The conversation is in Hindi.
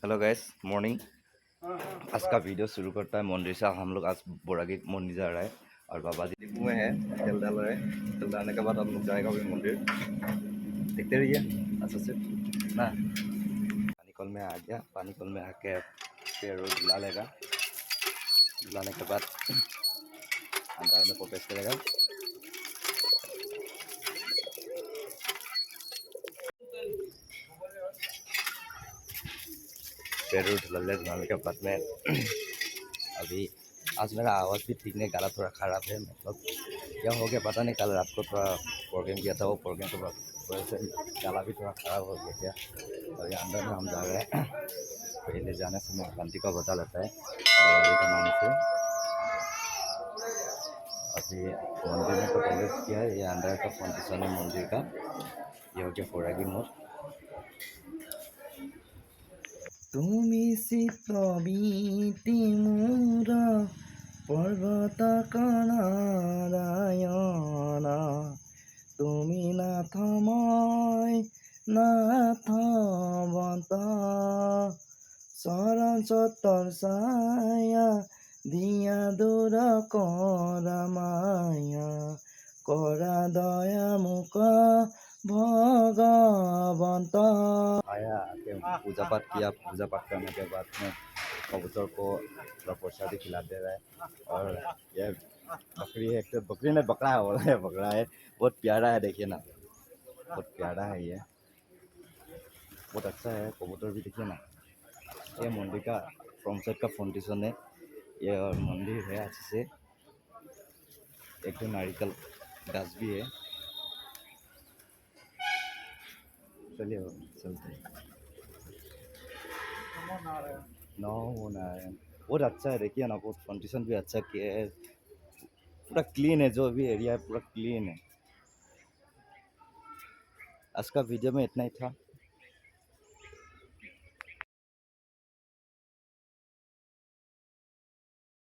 Hello guys morning. आज का वीडियो शुरू करता है मंदिर से। हम लोग आज बोरागी मंदिर जा रहा है और बाबा जी में है तेल डाल रहे हैं। तेल डालने के बाद हम लोग जाएगा भी मंदिर। देखते रहिए अच्छा से ना। पानी कल में आ गया, पानी कल में आके फिर धुला लेगा। धुलाने के बाद अंदर में प्रवेश करेगा। पैर धुलाने के बाद में अभी आज मेरा आवाज़ भी ठीक नहीं, गला थोड़ा ख़राब है। मतलब क्या हो गया पता नहीं। कल रात को थोड़ा प्रोग्राम किया था, वो प्रोग्राम के वजह से गला भी थोड़ा ख़राब हो गया क्या। और ये अंदर में हम जा रहे हैं। पहले जाने से मैं शांति का बता लेता है बाबा जी के नाम से। अभी मंदिर में तो प्रवेश किया है। ये अंदर का फाउंडेशन है मंदिर का। ये हो गया बोरागी मोड़। তুমি চিত্ৰবীতি মোৰ পৰ্বত নাৰায়ণ, তুমি নাথ মই নাথৱন্ত, চৰণ চতৰ ছায়া দিয়া দূৰ কৰা মায়া, কৰা দয়া মুক भगवंत। आया आके पूजा पाठ किया। पूजा पाठ करने के बाद में कबूतर को थोड़ा प्रसादी खिला दे रहा है। और ये बकरी है, तो बकरी नहीं बकरा है, बोला है बकरा है। बहुत प्यारा है, देखिए ना, बहुत प्यारा है ये, बहुत अच्छा है। कबूतर भी देखिए ना। ये मंदिर का फ्रंट साइड का फाउंडेशन है ये, और मंदिर है अच्छे से। एक तो नारियल गाछ भी है। चलिए चलते हैं। नमो नारायण बहुत अच्छा है, देखिए ना, बहुत फाउंडेशन भी अच्छा किया है। पूरा क्लीन है, जो भी एरिया है पूरा क्लीन है। आज का वीडियो में इतना ही था।